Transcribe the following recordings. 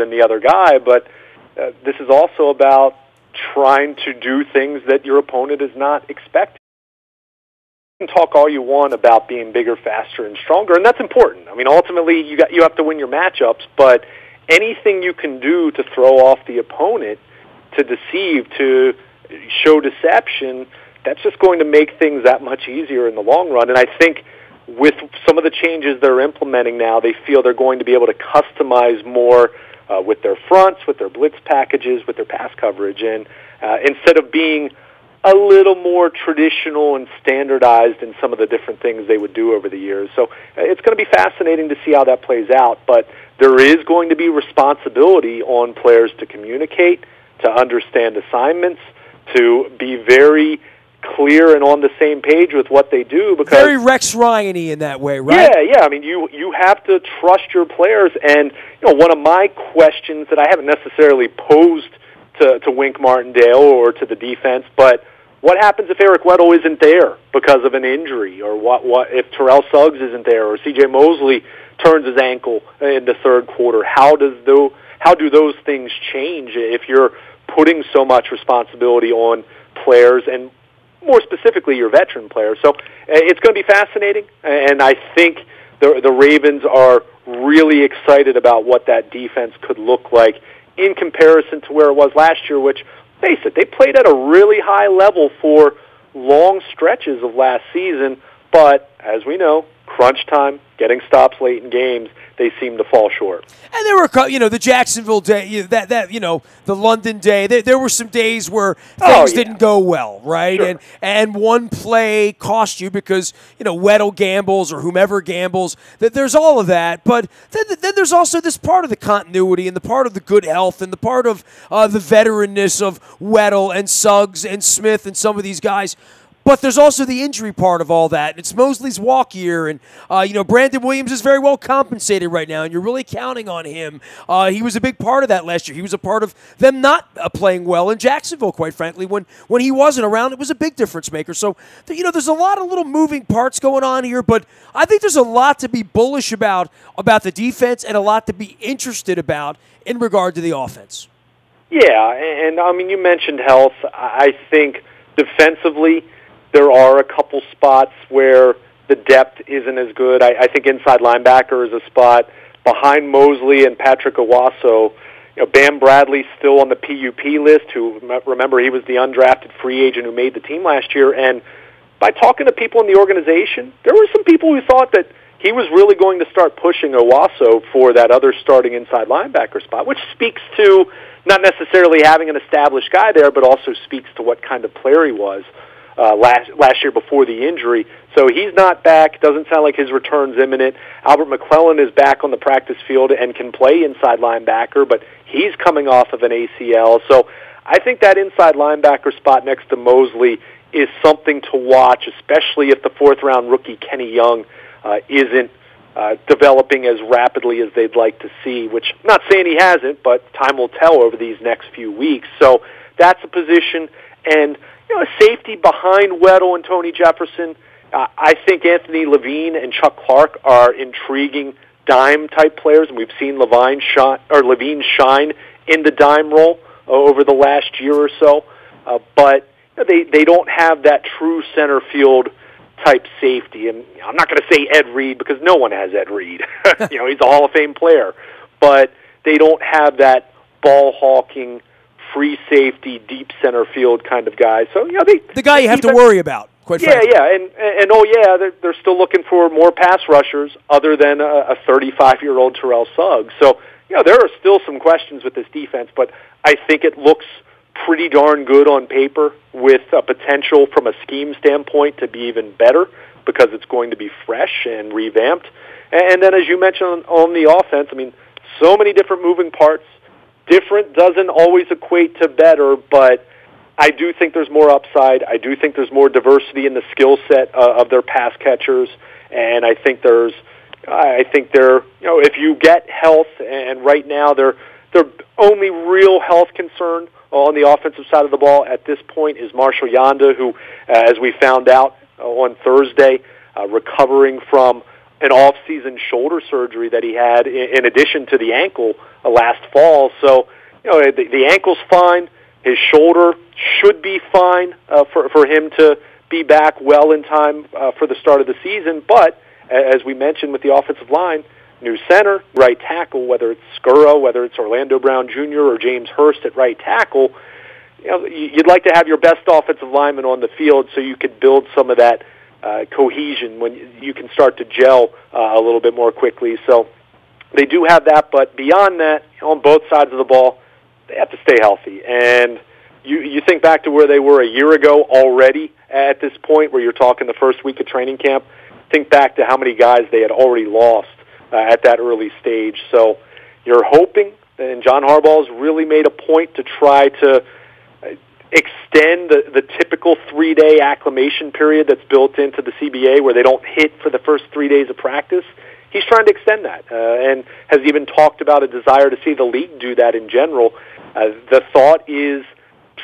than the other guy, but this is also about trying to do things that your opponent is not expecting. You can talk all you want about being bigger, faster, and stronger, and that's important. I mean, ultimately, you have to win your matchups, but anything you can do to throw off the opponent, to deceive, to show deception, that's just going to make things that much easier in the long run. And I think with some of the changes they're implementing now, they feel they're going to be able to customize more with their fronts, with their blitz packages, with their pass coverage, and instead of being a little more traditional and standardized in some of the different things they would do over the years. So it's going to be fascinating to see how that plays out, but there is going to be responsibility on players to communicate, to understand assignments, to be very clear and on the same page with what they do. Because very Rex Ryan-y in that way, right? Yeah. I mean, you have to trust your players, and one of my questions that I haven't necessarily posed to Wink Martindale or to the defense, but what happens if Eric Weddle isn't there because of an injury, or what if Terrell Suggs isn't there, or C.J. Mosley turns his ankle in the third quarter? How do those things change if you're putting so much responsibility on players, and more specifically your veteran players? So it's going to be fascinating, and I think the Ravens are really excited about what that defense could look like in comparison to where it was last year, which, face it, they played at a really high level for long stretches of last season, but as we know, crunch time, getting stops late in games, they seem to fall short. And there were, the Jacksonville day, the London day. There were some days where things didn't go well, right? Sure. And one play cost you because Weddle gambles or whomever gambles. That there's all of that, but then there's also this part of the continuity and the part of the good health and the part of the veteranness of Weddle and Suggs and Smith and some of these guys. But there's also the injury part of all that. It's Mosley's walk year, and Brandon Williams is very well compensated right now, and you're really counting on him. He was a big part of that last year. He was a part of them not playing well in Jacksonville, quite frankly. When he wasn't around, it was a big difference maker. So, there's a lot of little moving parts going on here, but I think there's a lot to be bullish about the defense and a lot to be interested about in regard to the offense. Yeah, and I mean, you mentioned health. I think defensively, there are a couple spots where the depth isn't as good. I think inside linebacker is a spot behind Mosley and Patrick Owasso. Bam Bradley's still on the PUP list, who, remember, he was the undrafted free agent who made the team last year. And by talking to people in the organization, there were some people who thought that he was really going to start pushing Owasso for that other starting inside linebacker spot, which speaks to not necessarily having an established guy there, but also speaks to what kind of player he was last year before the injury. So he's not back. Doesn't sound like his return's imminent. Albert McClellan is back on the practice field and can play inside linebacker, but he's coming off of an ACL. So I think that inside linebacker spot next to Mosley is something to watch, especially if the fourth-round rookie Kenny Young isn't developing as rapidly as they'd like to see, which I'm not saying he hasn't, but time will tell over these next few weeks. So that's a position. And a safety behind Weddle and Tony Jefferson. I think Anthony Levine and Chuck Clark are intriguing dime-type players, and we've seen Levine shine in the dime role over the last year or so. But they don't have that true center field type safety. And I'm not going to say Ed Reed because no one has Ed Reed. He's a Hall of Fame player. But they don't have that ball-hawking, free safety, deep center field kind of guy. So the guy you have to worry about, quite frankly. And they're still looking for more pass rushers other than a 35-year-old Terrell Suggs. So there are still some questions with this defense, but I think it looks pretty darn good on paper with a potential from a scheme standpoint to be even better because it's going to be fresh and revamped. And then, as you mentioned on the offense, I mean, so many different moving parts. Different doesn't always equate to better, but I do think there's more upside. I do think there's more diversity in the skill set of their pass catchers, and I think they're, if you get health, and right now their only real health concern on the offensive side of the ball at this point is Marshall Yanda, who, as we found out on Thursday, recovering from an off-season shoulder surgery that he had in addition to the ankle last fall. So, the ankle's fine. His shoulder should be fine for him to be back well in time for the start of the season. But, as we mentioned with the offensive line, new center, right tackle, whether it's Skura, whether it's Orlando Brown Jr. or James Hurst at right tackle, you'd like to have your best offensive lineman on the field so you could build some of that cohesion when you can start to gel a little bit more quickly. So they do have that, but beyond that, on both sides of the ball, they have to stay healthy. And you think back to where they were a year ago already at this point, where you're talking the first week of training camp. Think back to how many guys they had already lost at that early stage. So you're hoping, and John Harbaugh's really made a point to try to extend the typical 3-day acclimation period that's built into the CBA, where they don't hit for the first 3 days of practice. He's trying to extend that and has even talked about a desire to see the league do that in general. The thought is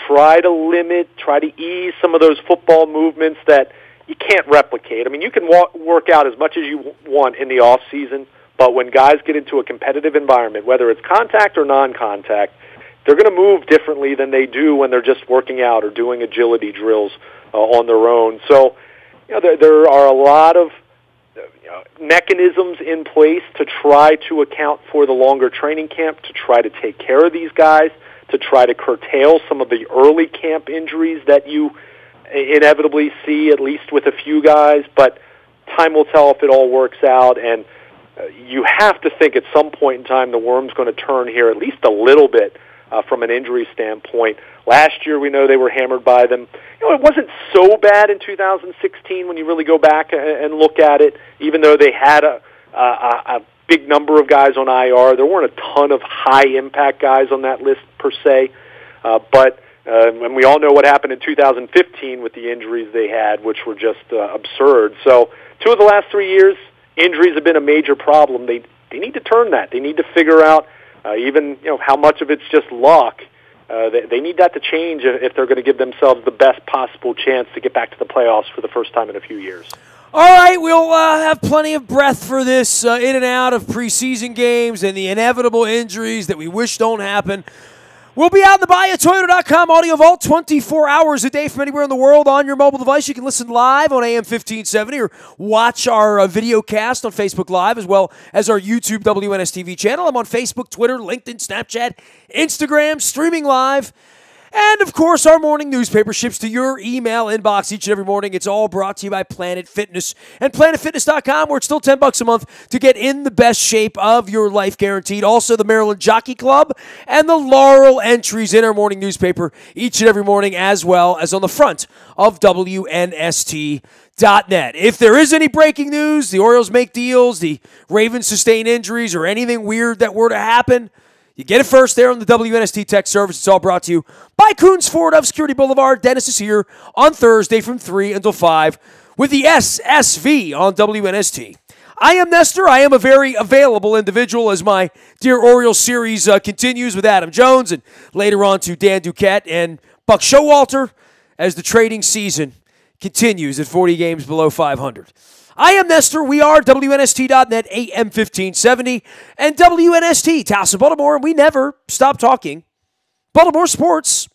try to ease some of those football movements that you can't replicate. I mean, you can work out as much as you want in the off season, but when guys get into a competitive environment, whether it's contact or non-contact, they're going to move differently than they do when they're just working out or doing agility drills on their own. So, there are a lot of mechanisms in place to try to account for the longer training camp, to try to take care of these guys, to try to curtail some of the early camp injuries that you inevitably see, at least with a few guys. But time will tell if it all works out, and you have to think at some point in time the worm's going to turn here at least a little bit from an injury standpoint. Last year, we know they were hammered by them. It wasn't so bad in 2016 when you really go back and look at it, even though they had a big number of guys on IR. There weren't a ton of high-impact guys on that list per se, and we all know what happened in 2015 with the injuries they had, which were just absurd. So 2 of the last 3 years, injuries have been a major problem. They need to turn that. They need to figure out even how much of it's just luck. They need that to change if they're going to give themselves the best possible chance to get back to the playoffs for the first time in a few years. All right, we'll have plenty of breath for this in and out of preseason games and the inevitable injuries that we wish don't happen. We'll be out in the bayou, Toyota.com audio vault 24 hours a day from anywhere in the world on your mobile device. You can listen live on AM 1570 or watch our video cast on Facebook Live as well as our YouTube WNSTV channel. I'm on Facebook, Twitter, LinkedIn, Snapchat, Instagram, streaming live. And, of course, our morning newspaper ships to your email inbox each and every morning. It's all brought to you by Planet Fitness and PlanetFitness.com, where it's still $10 a month to get in the best shape of your life, guaranteed. Also, the Maryland Jockey Club and the Laurel entries in our morning newspaper each and every morning, as well as on the front of WNST.net. If there is any breaking news, the Orioles make deals, the Ravens sustain injuries, or anything weird that were to happen, you get it first there on the WNST Tech Service. It's all brought to you by Coons Ford of Security Boulevard. Dennis is here on Thursday from 3 until 5 with the SSV on WNST. I am Nestor. I am a very available individual as my Dear Orioles series continues with Adam Jones and later on to Dan Duquette and Buck Showalter as the trading season continues at 40 games below 500. I am Nestor. We are WNST.net, AM 1570, and WNST, Towson, Baltimore, and we never stop talking Baltimore sports.